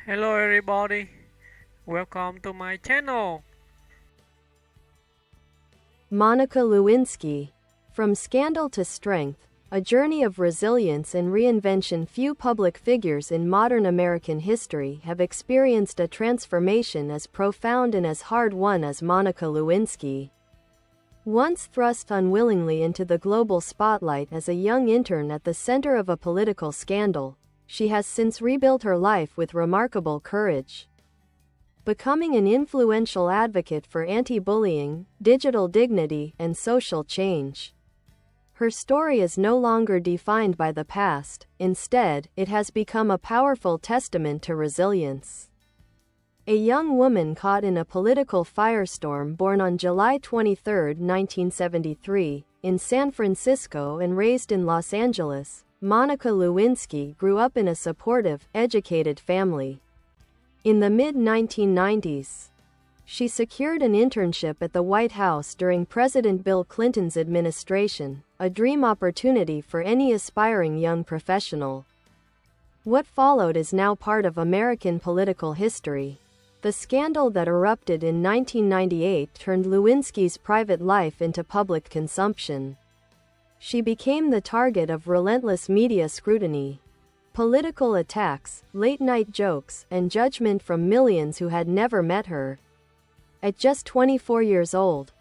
Hello everybody, welcome to my channel. Monica Lewinsky. From scandal to strength, a journey of resilience and reinvention. Few public figures in modern American history have experienced a transformation as profound and as hard-won as Monica Lewinsky. Once thrust unwillingly into the global spotlight as a young intern at the center of a political scandal, she has since rebuilt her life with remarkable courage, becoming an influential advocate for anti-bullying, digital dignity, and social change. Her story is no longer defined by the past; instead, it has become a powerful testament to resilience. A young woman caught in a political firestorm, born on July 23, 1973, in San Francisco and raised in Los Angeles, Monica Lewinsky grew up in a supportive, educated family. In the mid-1990s, she secured an internship at the White House during President Bill Clinton's administration, a dream opportunity for any aspiring young professional. What followed is now part of American political history. The scandal that erupted in 1998 turned Lewinsky's private life into public consumption. She became the target of relentless media scrutiny, political attacks, late-night jokes, and judgment from millions who had never met her. At just 24 years old,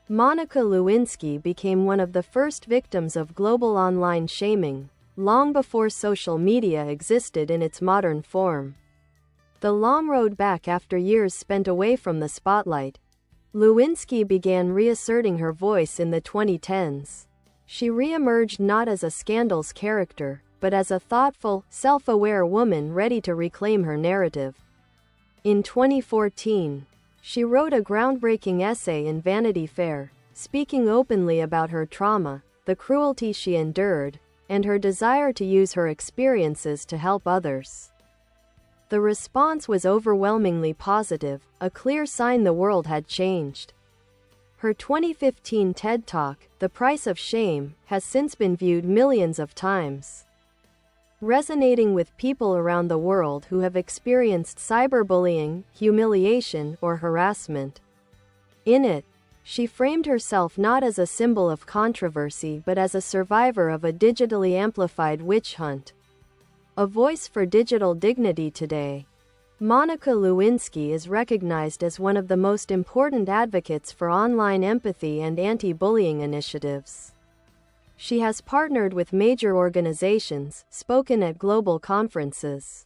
Monica Lewinsky became one of the first victims of global online shaming, long before social media existed in its modern form. The long road back after years spent away from the spotlight, Lewinsky began reasserting her voice in the 2010s. She re-emerged not as a scandal's character, but as a thoughtful, self-aware woman ready to reclaim her narrative. In 2014, she wrote a groundbreaking essay in Vanity Fair, speaking openly about her trauma, the cruelty she endured, and her desire to use her experiences to help others. The response was overwhelmingly positive, a clear sign the world had changed. Her 2015 TED Talk, The Price of Shame, has since been viewed millions of times, resonating with people around the world who have experienced cyberbullying, humiliation, or harassment. In it, she framed herself not as a symbol of controversy but as a survivor of a digitally amplified witch hunt. A voice for digital dignity today, Monica Lewinsky is recognized as one of the most important advocates for online empathy and anti-bullying initiatives. She has partnered with major organizations, spoken at global conferences,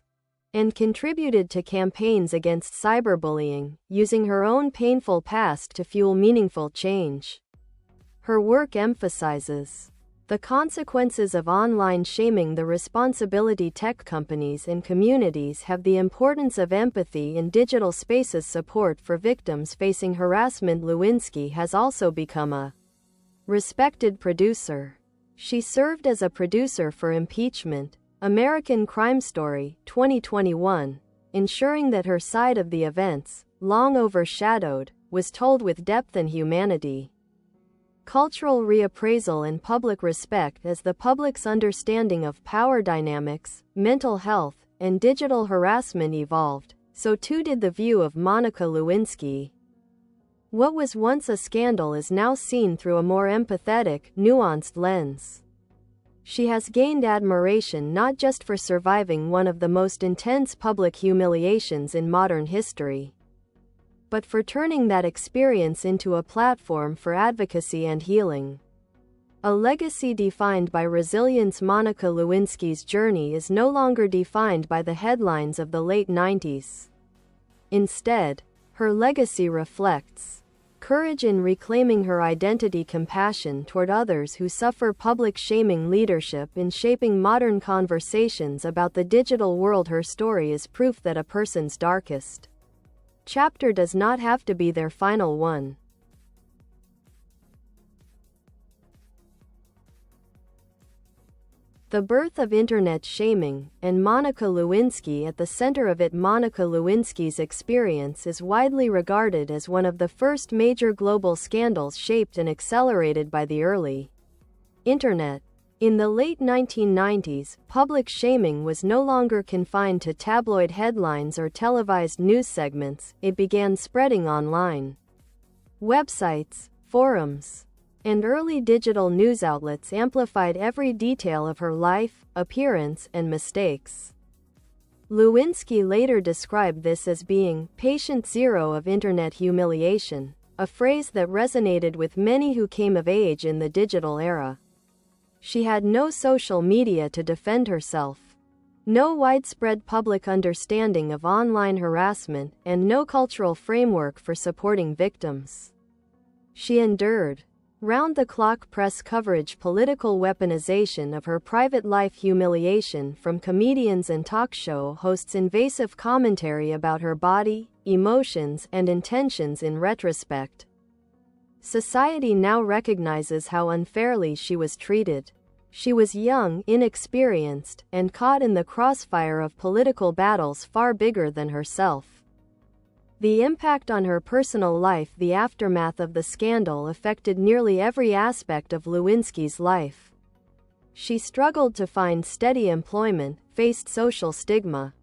and contributed to campaigns against cyberbullying, using her own painful past to fuel meaningful change. Her work emphasizes the consequences of online shaming, the responsibility tech companies and communities have, the importance of empathy in digital spaces, support for victims facing harassment. Lewinsky has also become a respected producer. She served as a producer for Impeachment, American Crime Story, 2021, ensuring that her side of the events, long overshadowed, was told with depth and humanity. Cultural reappraisal and public respect. As the public's understanding of power dynamics, mental health, and digital harassment evolved, so too did the view of Monica Lewinsky. What was once a scandal is now seen through a more empathetic, nuanced lens. She has gained admiration not just for surviving one of the most intense public humiliations in modern history, but for turning that experience into a platform for advocacy and healing. A legacy defined by resilience. Monica Lewinsky's journey is no longer defined by the headlines of the late 90s. Instead, her legacy reflects courage in reclaiming her identity, compassion toward others who suffer public shaming, leadership in shaping modern conversations about the digital world. Her story is proof that a person's darkest chapter does not have to be their final one. The birth of internet shaming, and Monica Lewinsky at the center of it. Monica Lewinsky's experience is widely regarded as one of the first major global scandals shaped and accelerated by the early internet. In the late 1990s, public shaming was no longer confined to tabloid headlines or televised news segments, it began spreading online. Websites, forums, and early digital news outlets amplified every detail of her life, appearance, and mistakes. Lewinsky later described this as being patient zero of internet humiliation, a phrase that resonated with many who came of age in the digital era. She had no social media to defend herself, no widespread public understanding of online harassment, and no cultural framework for supporting victims. She endured round-the-clock press coverage, political weaponization of her private life, humiliation from comedians and talk show hosts, invasive commentary about her body, emotions, and intentions. In retrospect, society now recognizes how unfairly she was treated. She was young, inexperienced, and caught in the crossfire of political battles far bigger than herself. The impact on her personal life. The aftermath of the scandal affected nearly every aspect of Lewinsky's life. She struggled to find steady employment, faced social stigma,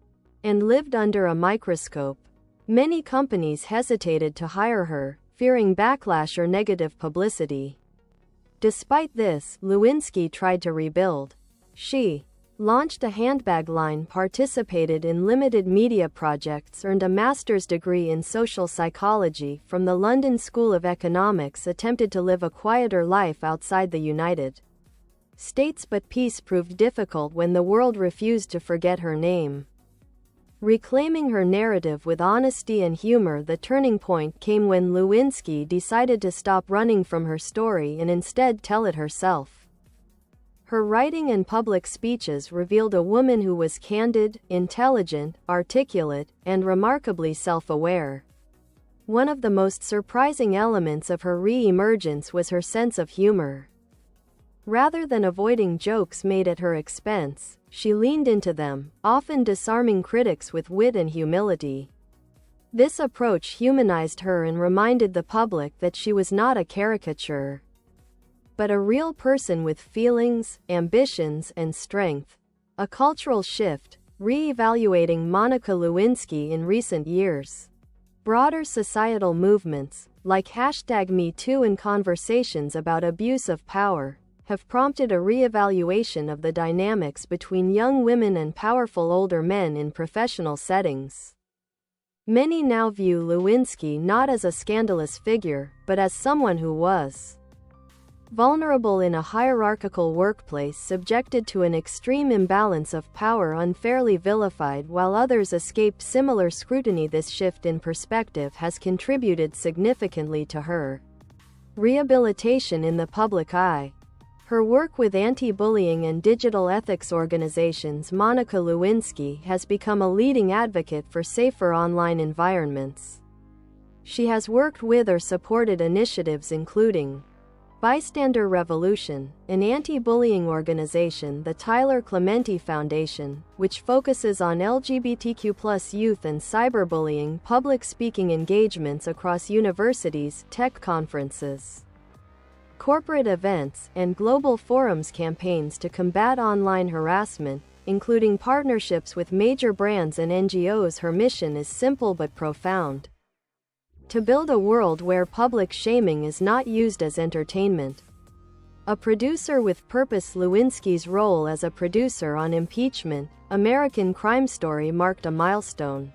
and lived under a microscope. Many companies hesitated to hire her, fearing backlash or negative publicity. Despite this, Lewinsky tried to rebuild. She launched a handbag line, participated in limited media projects, earned a master's degree in social psychology from the London School of Economics, attempted to live a quieter life outside the United States, but peace proved difficult when the world refused to forget her name. Reclaiming her narrative with honesty and humor. The turning point came when Lewinsky decided to stop running from her story and instead tell it herself. Her writing and public speeches revealed a woman who was candid, intelligent, articulate, and remarkably self-aware. One of the most surprising elements of her re-emergence was her sense of humor. Rather than avoiding jokes made at her expense, she leaned into them, often disarming critics with wit and humility. This approach humanized her and reminded the public that she was not a caricature, but a real person with feelings, ambitions, and strength. A cultural shift, re-evaluating Monica Lewinsky in recent years. Broader societal movements, like #MeToo and conversations about abuse of power, have prompted a re-evaluation of the dynamics between young women and powerful older men in professional settings. Many now view Lewinsky not as a scandalous figure, but as someone who was vulnerable in a hierarchical workplace, subjected to an extreme imbalance of power, unfairly vilified, while others escaped similar scrutiny. This shift in perspective has contributed significantly to her rehabilitation in the public eye. Her work with anti-bullying and digital ethics organizations. Monica Lewinsky has become a leading advocate for safer online environments. She has worked with or supported initiatives including Bystander Revolution, an anti-bullying organization, the Tyler Clementi Foundation, which focuses on LGBTQ+ youth and cyberbullying, public speaking engagements across universities, tech conferences, corporate events, and global forums, campaigns to combat online harassment, including partnerships with major brands and NGOs. Her mission is simple but profound: to build a world where public shaming is not used as entertainment. A producer with purpose. Lewinsky's role as a producer on Impeachment, American Crime Story marked a milestone.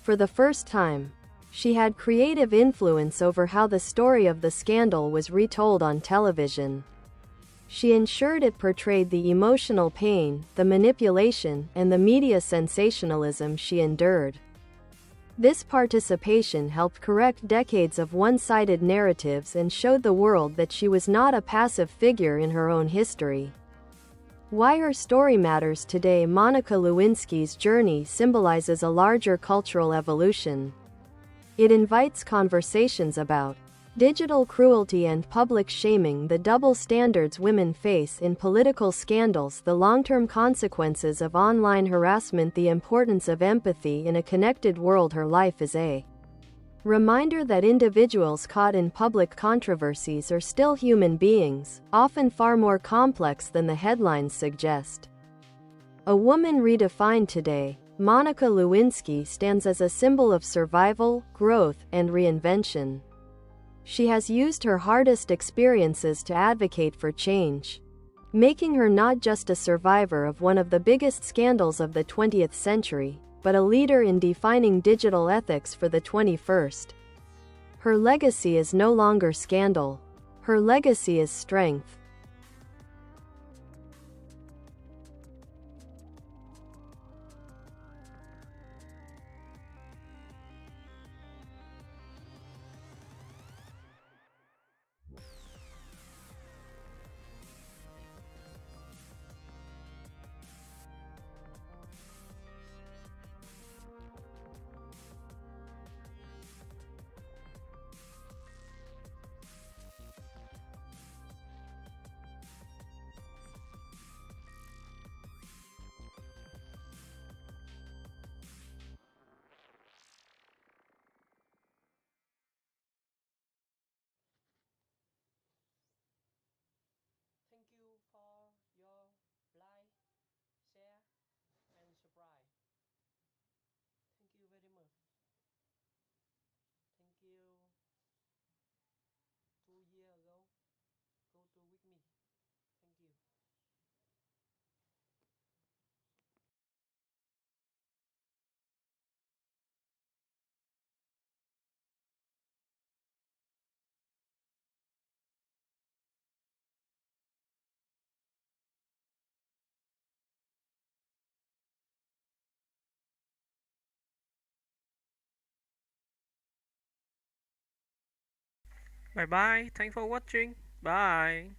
For the first time, she had creative influence over how the story of the scandal was retold on television. She ensured it portrayed the emotional pain, the manipulation, and the media sensationalism she endured. This participation helped correct decades of one-sided narratives and showed the world that she was not a passive figure in her own history. Why her story matters today. Monica Lewinsky's journey symbolizes a larger cultural evolution. It invites conversations about digital cruelty and public shaming, the double standards women face in political scandals, the long-term consequences of online harassment, the importance of empathy in a connected world. Her life is a Reminder that individuals caught in public controversies are still human beings, often far more complex than the headlines suggest. A woman redefined today, Monica Lewinsky stands as a symbol of survival, growth, and reinvention. She has used her hardest experiences to advocate for change, making her not just a survivor of one of the biggest scandals of the 20th century, but a leader in defining digital ethics for the 21st. Her legacy is no longer scandal. Her legacy is strength. Thank you for your like, share, and subscribe. Thank you very much. Thank you 2 years ago. Go to with me. Thank you. Bye bye. Thanks for watching. Bye.